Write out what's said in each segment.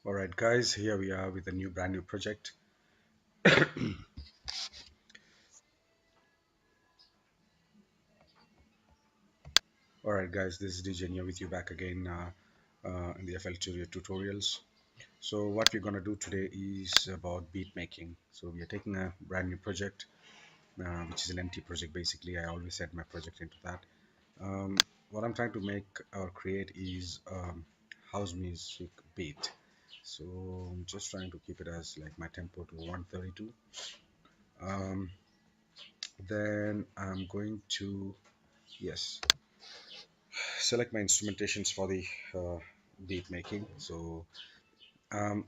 All right, guys, here we are with a brand new project. All right, guys, this is DJ here with you back again in the FL Studio tutorials. So what we're gonna do today is about beat making. So we are taking a brand new project, which is an empty project. Basically, I always set my project into that. Um, what I'm trying to make or create is house music beat. So I'm just trying to keep it as like my tempo to 132. Um, then I'm going to yes select my instrumentations for the uh, beat making. So, um,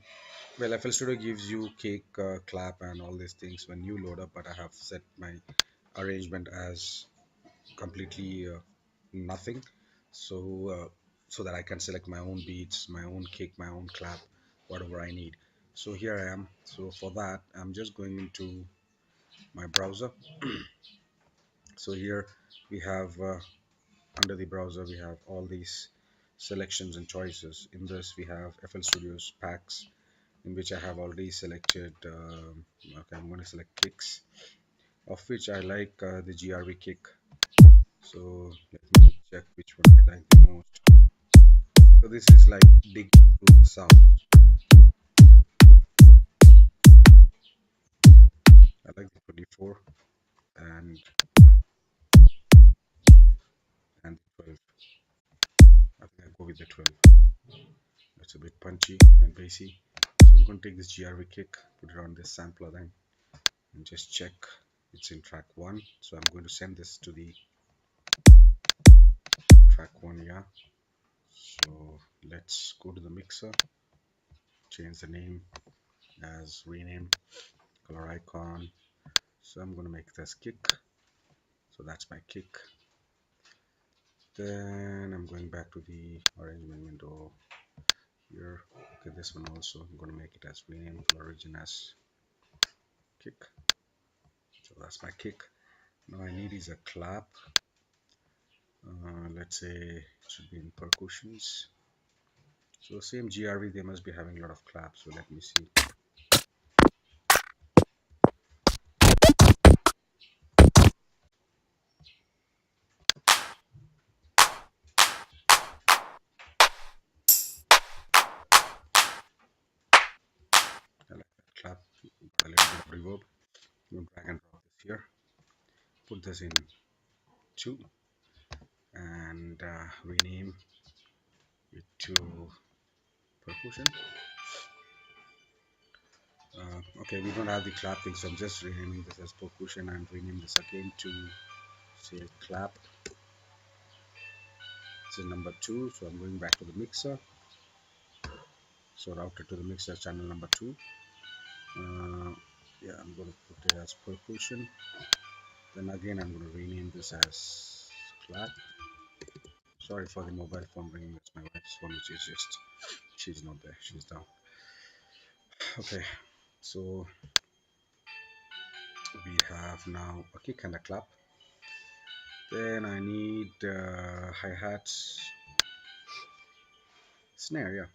well, FL Studio gives you kick, clap, and all these things when you load up, but I have set my arrangement as completely nothing. So, so that I can select my own beats, my own kick, my own clap, whatever I need. So here I am. So for that, I'm just going into my browser. So here we have under the browser we have all these selections and choices. In this we have FL Studios packs, in which I have already selected okay, I'm going to select kicks, of which I like the GRV kick. So let me check which one I like the most. So this is like digging through the sounds. I like the 24 and the 12. I think I go with the 12. That's a bit punchy and bassy. So I'm going to take this GRV kick, put it on this sampler then, and just check it's in track 1. So I'm going to send this to the track 1. Yeah, so let's go to the mixer, change the name as rename, color icon. So I'm going to make this kick. So that's my kick. Then I'm going back to the arrangement window here. Okay, this one also I'm going to make it as rename, color origin as kick. So that's my kick. Now I need is a clap. Let's say it should be in percussions. So same GRV, they must be having a lot of claps. So let me see. I like that clap. A little bit of reverb. I'm drag and drop this here. Put this in 2 and rename it to percussion. Okay, we don't have the clap thing, so I'm just renaming this as percussion and rename this again to say clap. This is number 2, so I'm going back to the mixer. So routed to the mixer channel number 2. Yeah, I'm going to put it as percussion. Then again, I'm going to rename this as clap. Sorry for the mobile phone ringing. It's my wife's phone, which is just she's not there. She's down. Okay, so we have now a kick and a clap. Then I need hi-hats, snare. Yeah,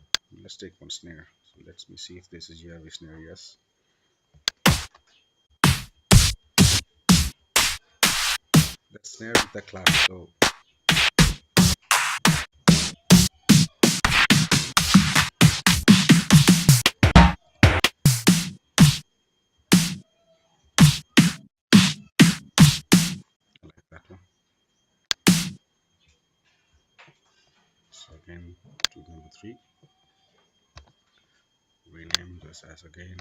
let's take one snare. So let me see if this is GRV snare. Yes, the snare with the clap. So I like that one. So again, to number 3, rename this as again.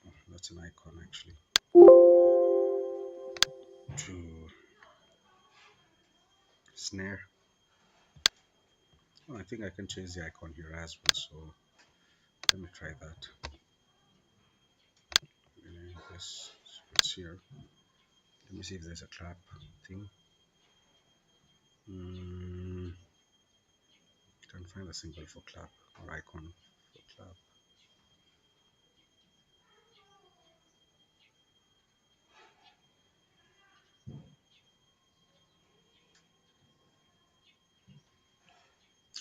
Oh, that's an icon actually. To snare. Oh, I think I can change the icon here as well. So let me try that. Rename this. So it's here. Let me see if there's a clap thing. Mm, can't find a symbol for clap or icon for clap.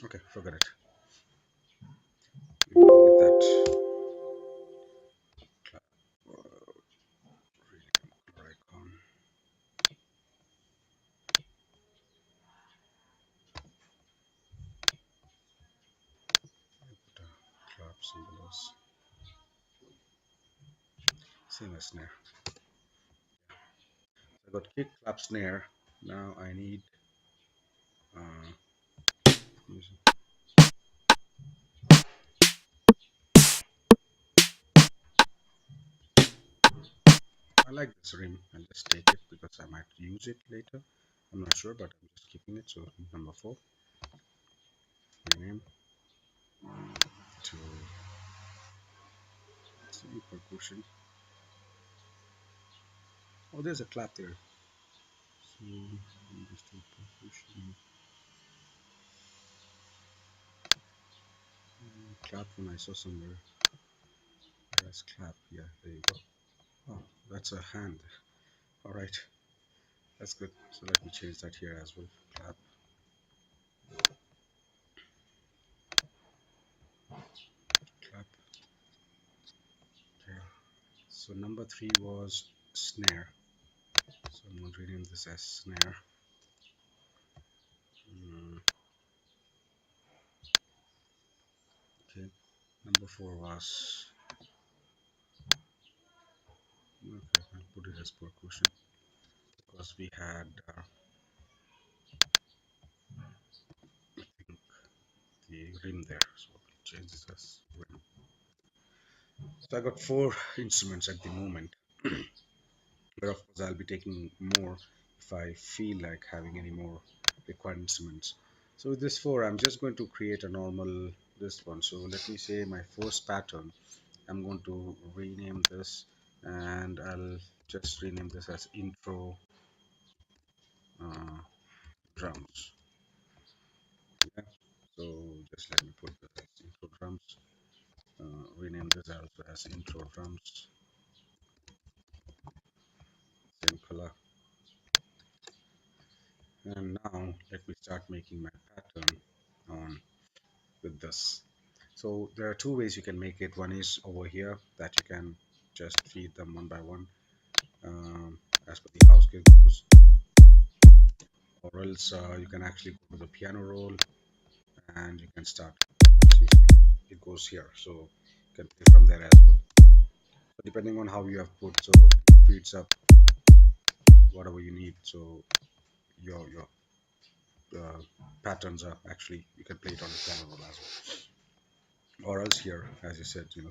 Okay, forget it. symbol as same as snare. So I got kick, clap, snare. Now I need uh, music. I like this rim. I'll just take it because I might use it later. I'm not sure, but I'm just keeping it. So number four, rename to CD percussion. Oh, there's a clap there. So just do percussion. Clap when I saw somewhere. Yes, clap. Yeah, there you go. Oh, that's a hand. All right, that's good. So let me change that here as well. Clap, clap. Okay. So number three was snare. So I'm going to rename this as snare. Mm, okay. Number four was okay. I'll put it as percussion because we had I think the rim there. So I'll change this as rim. So I got four instruments at the moment, but of course I'll be taking more if I feel like having any more required instruments. So with this four, I'm just going to create a normal this one. So let me say my first pattern. I'm going to rename this, and I'll just rename this as intro uh, drums. Yeah. So just let me put this as intro drums. Rename this also as intro drums. Same color. And now let me start making my pattern on with this. So there are two ways you can make it. One is over here that you can just feed them one by one as per the house goes, or else you can actually go to the piano roll and you can start. See, it goes here, so you can play from there as well. So depending on how you have put, so it feeds up whatever you need. So your patterns are actually you can play it on the piano roll as well, or else here, as you said, see.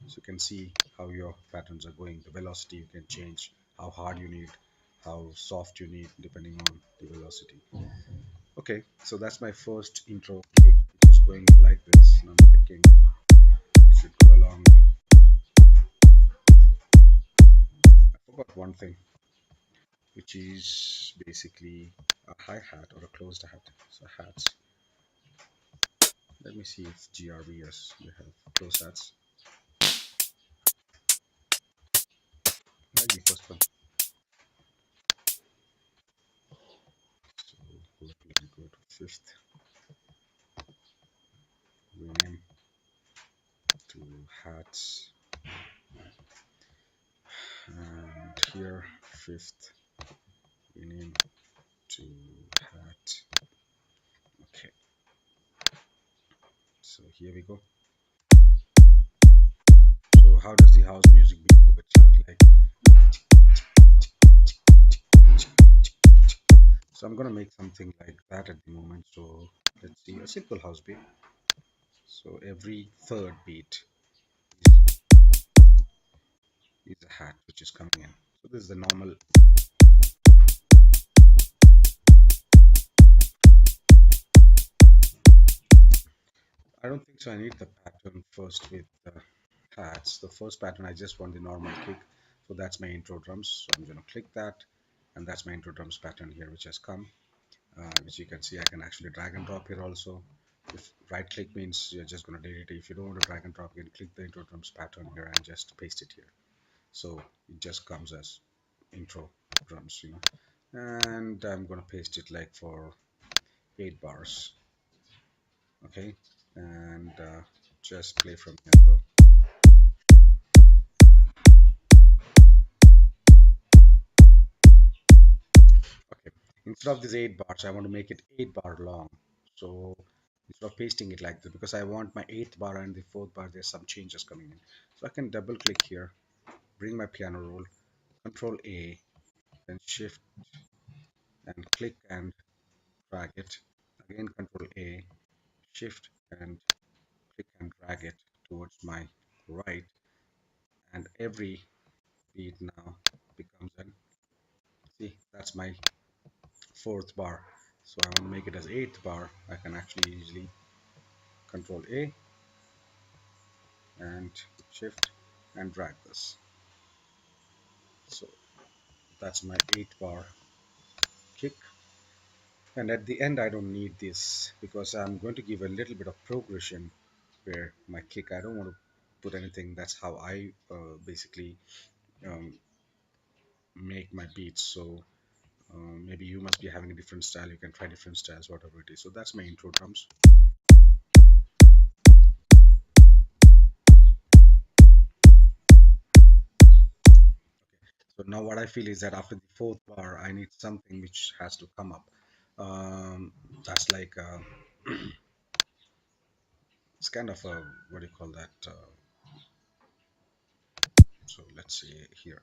So you can see how your patterns are going. The velocity you can change, how hard you need, how soft you need, depending on the velocity. Okay, so that's my first intro kick, which is going like this. And I'm picking, it should go along with, I forgot one thing, which is basically a hi-hat or a closed hat. So hats, let me see if GRBS, they have closed hats. I like the first one. So let me go to fifth, rename to hats, and here fifth, rename to hat. Okay, so here we go. So how does the house music beat go? It sounds like. So I'm gonna make something like that at the moment. So let's see a simple house beat. So every third beat is a hat which is coming in. So this is the normal. I don't think so. I need the pattern first with the hats. The first pattern I just want the normal kick. So that's my intro drums. So I'm gonna click that, and that's my intro drums pattern here, which has come. Which you can see I can actually drag and drop here also. If right click means you're just going to delete it. If you don't want to drag and drop, you can click the intro drums pattern here and just paste it here. So it just comes as intro drums. And I'm going to paste it like for 8 bars. Okay, and just play from here. So okay, instead of these 8 bars, I want to make it 8 bar long. So this instead of pasting it like this, because I want my eighth bar and the fourth bar, there's some changes coming in. So I can double click here, bring my piano roll, Control A, then Shift and click and drag it. Again, Control A, Shift and click and drag it towards my right, and every beat now becomes an, see, that's my fourth bar. So I want to make it as eighth bar. I can actually easily Control A and Shift and drag this. So that's my 8 bar kick, and at the end I don't need this because I'm going to give a little bit of progression where my kick, I don't want to put anything. That's how I basically um, make my beats. So maybe you must be having a different style, you can try different styles, whatever it is. So that's my intro drums. So now what I feel is that after the fourth bar I need something which has to come up. That's like it's kind of a, what do you call that, so let's see here,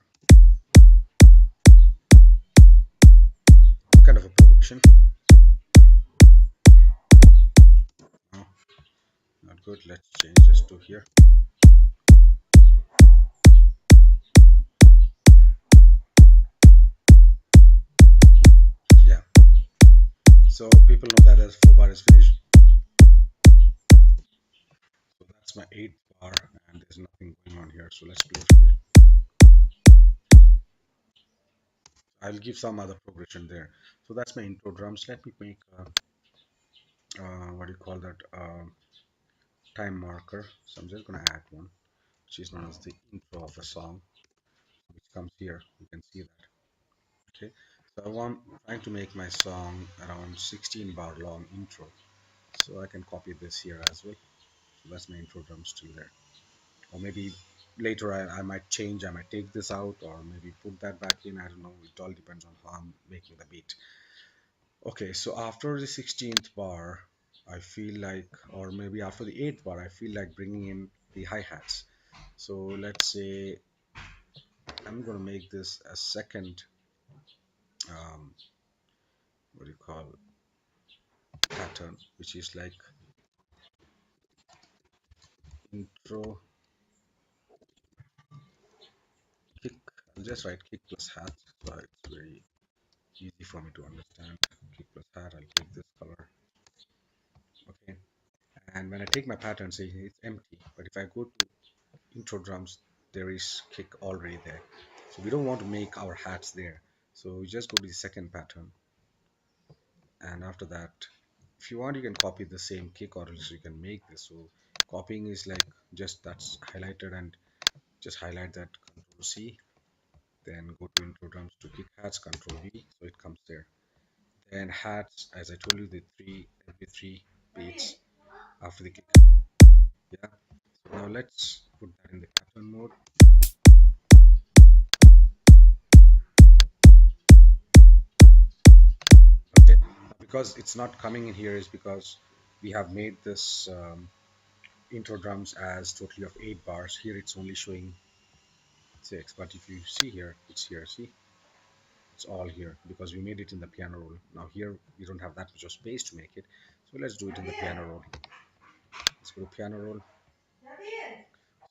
kind of a progression. No, not good. Let's change this to here. Yeah. So people know that as 4 bar is finished. So that's my eighth bar, and there's nothing going on here. So let's play from here. I'll give some other progression there. So that's my intro drums. Let me make what do you call that, time marker. So I'm just gonna add one, which is known as the intro of a song, which comes here. You can see that. Okay. So I want trying to make my song around 16 bar long intro. So I can copy this here as well. So that's my intro drum still there. Or maybe later I might change, I might take this out or maybe put that back in. I don't know. It all depends on how I'm making the beat. Okay, so after the 16th bar, I feel like, or maybe after the 8th bar, I feel like bringing in the hi-hats. So let's say I'm going to make this a second, um, what do you call, pattern, which is like intro kick. I'll just write kick plus hat, so it's very easy for me to understand. Kick plus hat, I'll take this color. Okay, and when I take my pattern, see it's empty, but if I go to intro drums, there is kick already there. So we don't want to make our hats there. So we just go to the second pattern, and after that, if you want, you can copy the same kick, or else you can make this. So copying is like just that's highlighted, and just highlight that, Control C, then go to intro drums to kick hats, Control V, so it comes there. Then hats, as I told you, the three, every three beats after the kick. Yeah. So now let's put that in the pattern mode. Okay. Because it's not coming in here is because we have made this intro drums as totally of 8 bars. Here it's only showing 6, but if you see here, it's here. See, it's all here because we made it in the piano roll. Now here we don't have that much of space to make it, so let's do it in the piano roll. Let's go to piano roll.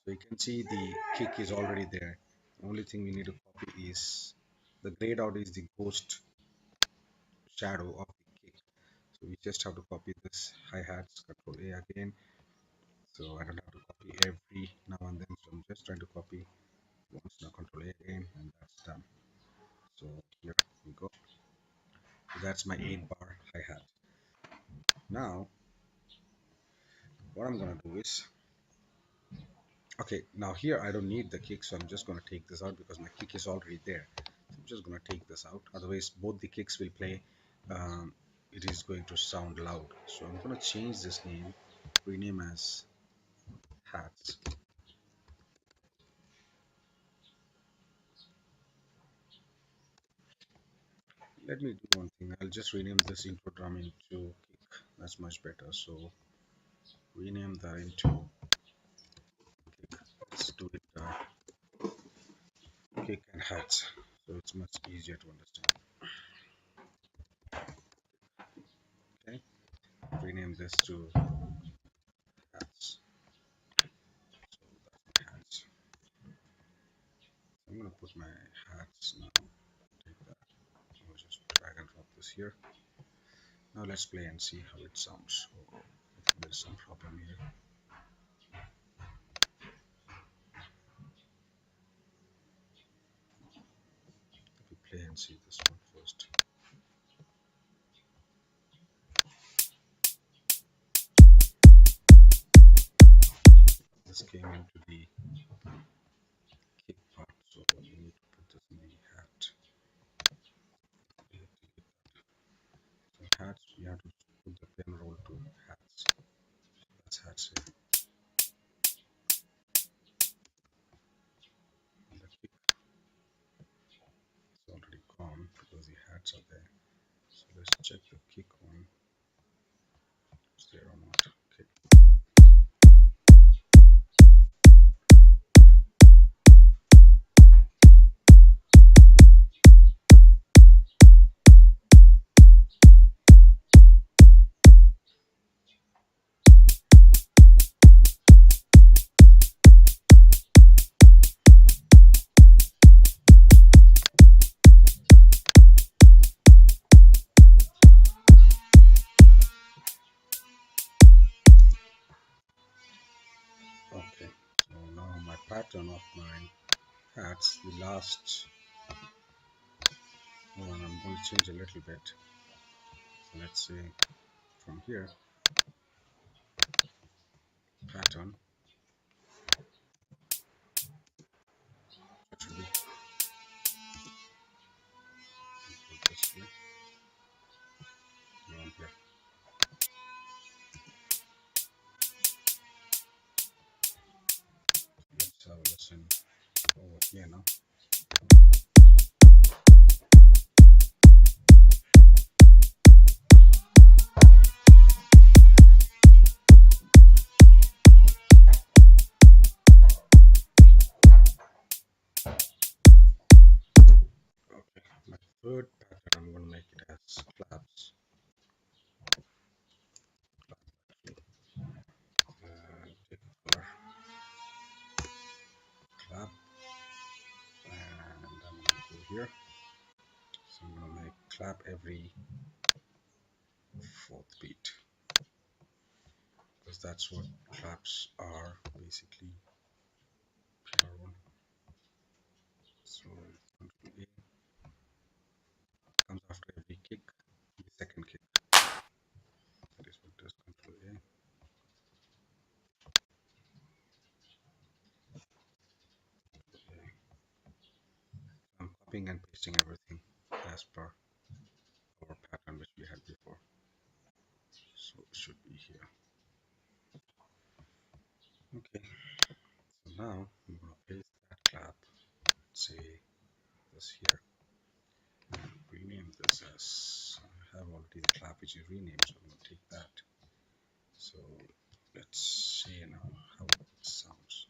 So you can see the kick is already there. The only thing we need to copy is the grayed out is the ghost shadow of the kick. So we just have to copy this hi-hats, Control A again. So I don't have to copy every now and then. So I'm just trying to copy once, now Control A again, and that's done. So here we go. So that's my 8 bar hi-hat. Now what I'm gonna do is, okay, now here I don't need the kick, so I'm just gonna take this out because my kick is already there. So I'm just gonna take this out. Otherwise, both the kicks will play. It is going to sound loud. So I'm gonna change this name, rename as hats. Let me do one thing. I'll just rename this intro drum into kick. That's much better. So rename that into kick. Let's do it kick and hats, so it's much easier to understand. Okay, rename this to hats. So that's my hats. I'm gonna put my hats now. Take that. I'll just drag and drop this here. Now let's play and see how it sounds. Oh, I think there's some problem here. Let me play and see this one first. This came into the kick part, so we need to put this in the hat. So hats, we have to put the pen roll to hats. That's hats here. And the kick is already gone because the hats are there. So let's check the kick one. Is there or not? Okay. Okay. So now my pattern of my hats, the last one, I'm going to change a little bit. So let's say from here, pattern, it should be this way. Down here. Let's have a listen over here now. Okay, my third pattern, I'm going to make it as claps. Take a color, clap, and I'm going to go here. So I'm going to make clap every fourth beat, because that's what claps are basically. PR1. So control A comes after every kick, the second kick. That is what does control A. I'm copying and pasting everything as per our pattern which we had before. So it should be here. Okay, so now I'm going to paste that clap, let's say this here, and rename this as, I have already the clap which is renamed, so I'm going to take that. So let's see now how it sounds.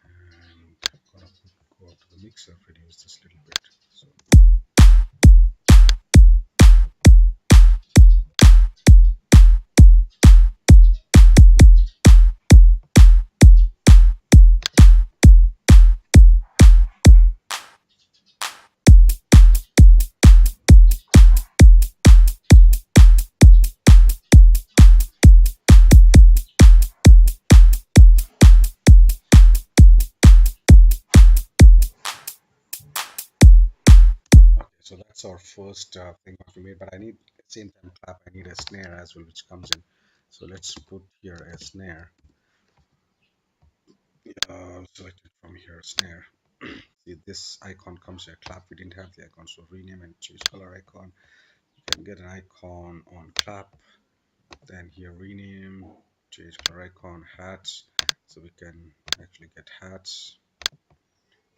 And I'm going to go up to the mixer, reduce this little bit. So so that's our first thing what we made, but I need at the same time clap, I need a snare as well which comes in. So let's put here a snare. Select it from here, snare. See, this icon comes here, clap, we didn't have the icon, so rename and change color icon. You can get an icon on clap, then here rename, change color icon, hats, so we can actually get hats,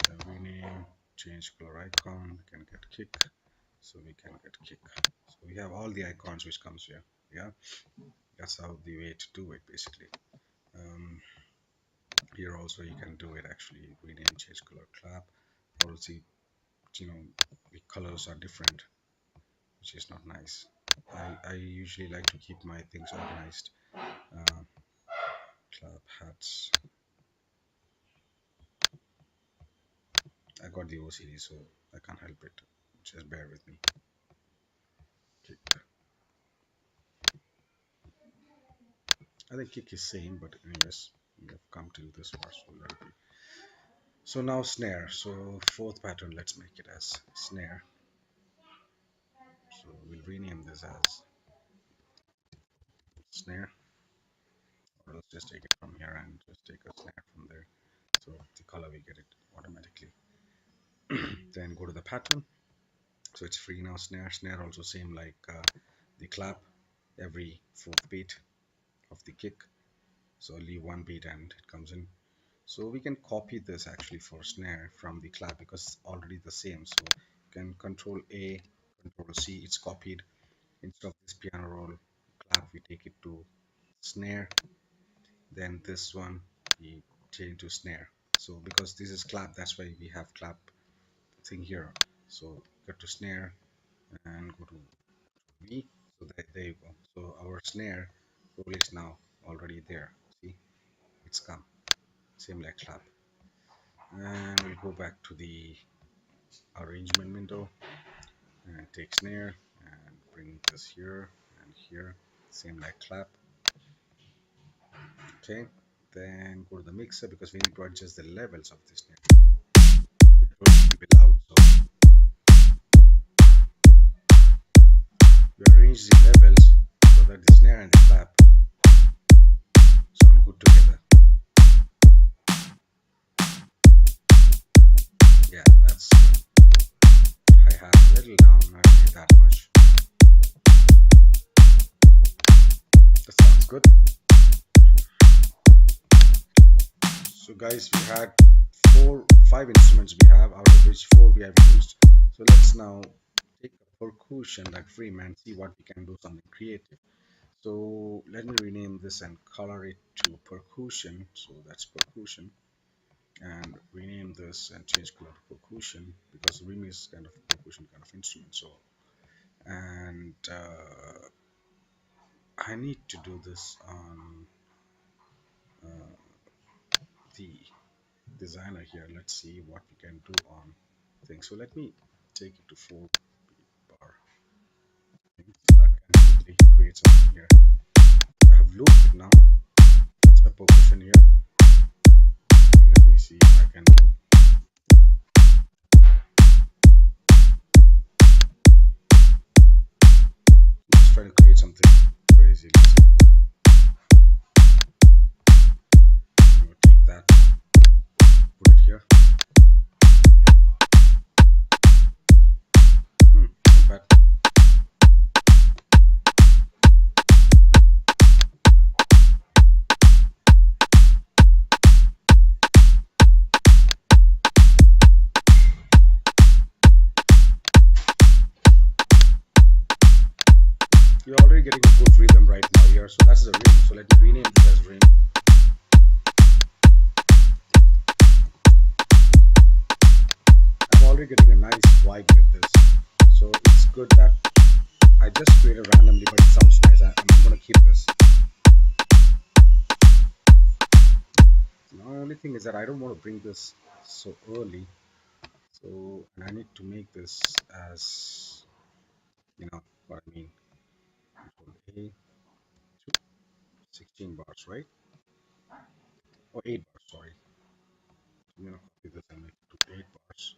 then rename, change color icon, we can get kick, so we can get kick. So we have all the icons which comes here. Yeah, That's how the way to do it basically. Um, Here also you can do it actually. Rename, change color, clap. Or see, you know, the colors are different, which is not nice. I usually like to keep my things organized. Uh, Clap hats. I got the OCD, so I can't help it. Just bear with me. Kick. I think kick is same, but anyways, we have come to this part, so let it be. So now snare. So fourth pattern, let's make it as snare. So we'll rename this as snare, or let's just take it from here and just take a snare from there. So the color we get it automatically. Then go to the pattern. So it's free now. Snare. Snare also same like the clap. Every fourth beat of the kick. So leave one beat and it comes in. So we can copy this actually for snare from the clap because it's already the same. So you can Control A, Control C. It's copied. Instead of this piano roll clap, we take it to snare. Then this one we change to snare. So because this is clap, that's why we have clap thing here. So go to snare and go to V. So there you go. So our snare roll is now already there. See, it's come. Same like clap. And we'll go back to the arrangement window and take snare and bring this here and here. Same like clap. Okay. Then go to the mixer because we need to adjust the levels of the snare. It will be loud, so we arrange the levels so that the snare and the clap sound good together. Yeah, that's good. I have a little down, not really that much. That sounds good. So guys, we had five instruments we have, out of which four we have used. So let's now take a percussion like Freeman, see what we can do something creative. So let me rename this and color it to percussion. So that's percussion. And rename this and change color to percussion because rim is kind of percussion kind of instrument. So and I need to do this on uh, the designer here. Let's see what we can do on things. So let me take it to 4 bar thing so I can quickly create something here. I have looped it now. That's my percussion here. So let me see if I can do. Just try to create something crazy. Let's take that, put it here. Not bad. You're already getting a good rhythm right now here. So that's the rim. So let me rename this as rim. I'm already getting a nice vibe with this. So it's good that I just created randomly, but it sounds nice. I'm gonna keep this. The only thing is that I don't want to bring this so early. So and I need to make this as what I mean. Control A to 16 bars, right? Or 8 bars, sorry. I'm gonna copy this and make it to 8 bars.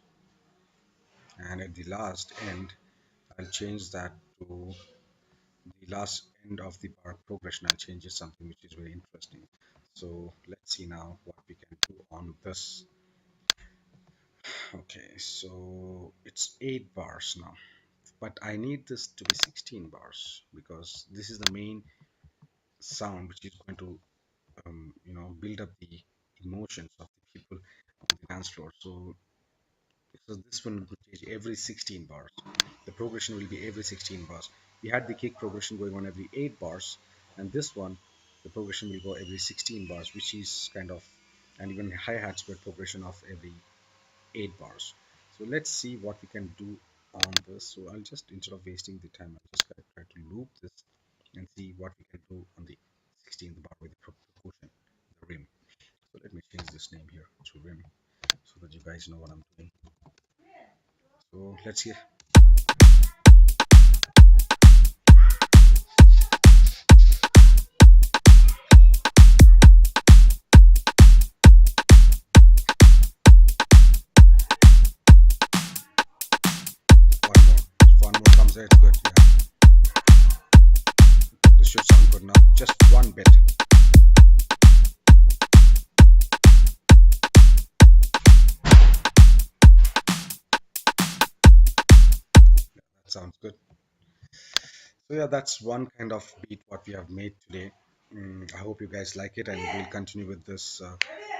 And at the last end, I'll change that to the last end of the bar progression. I'll change it something which is very interesting. So let's see now what we can do on this. Okay, so it's 8 bars now, but I need this to be 16 bars because this is the main sound which is going to build up the emotions of the people on the dance floor. So this one will change every 16 bars. The progression will be every 16 bars. We had the kick progression going on every 8 bars. And this one, the progression will go every 16 bars, which is kind of, and even hi-hat square progression of every 8 bars. So let's see what we can do on this. So I'll just, instead of wasting the time, I'll just try to loop this and see what we can do on the 16th bar with the percussion, the rim. So let me change this name here to rim so that you guys know what I'm doing. So let's hear one more. If one more comes there, it's good. Yeah, this should sound good now. Just one bit. That sounds good. So yeah, that's one kind of beat what we have made today. I hope you guys like it, and we'll continue with this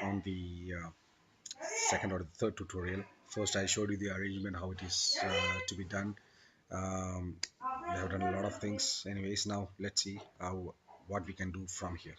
on the second or the third tutorial. First, I showed you the arrangement, how it is to be done. We have done a lot of things. Anyways, now let's see how what we can do from here.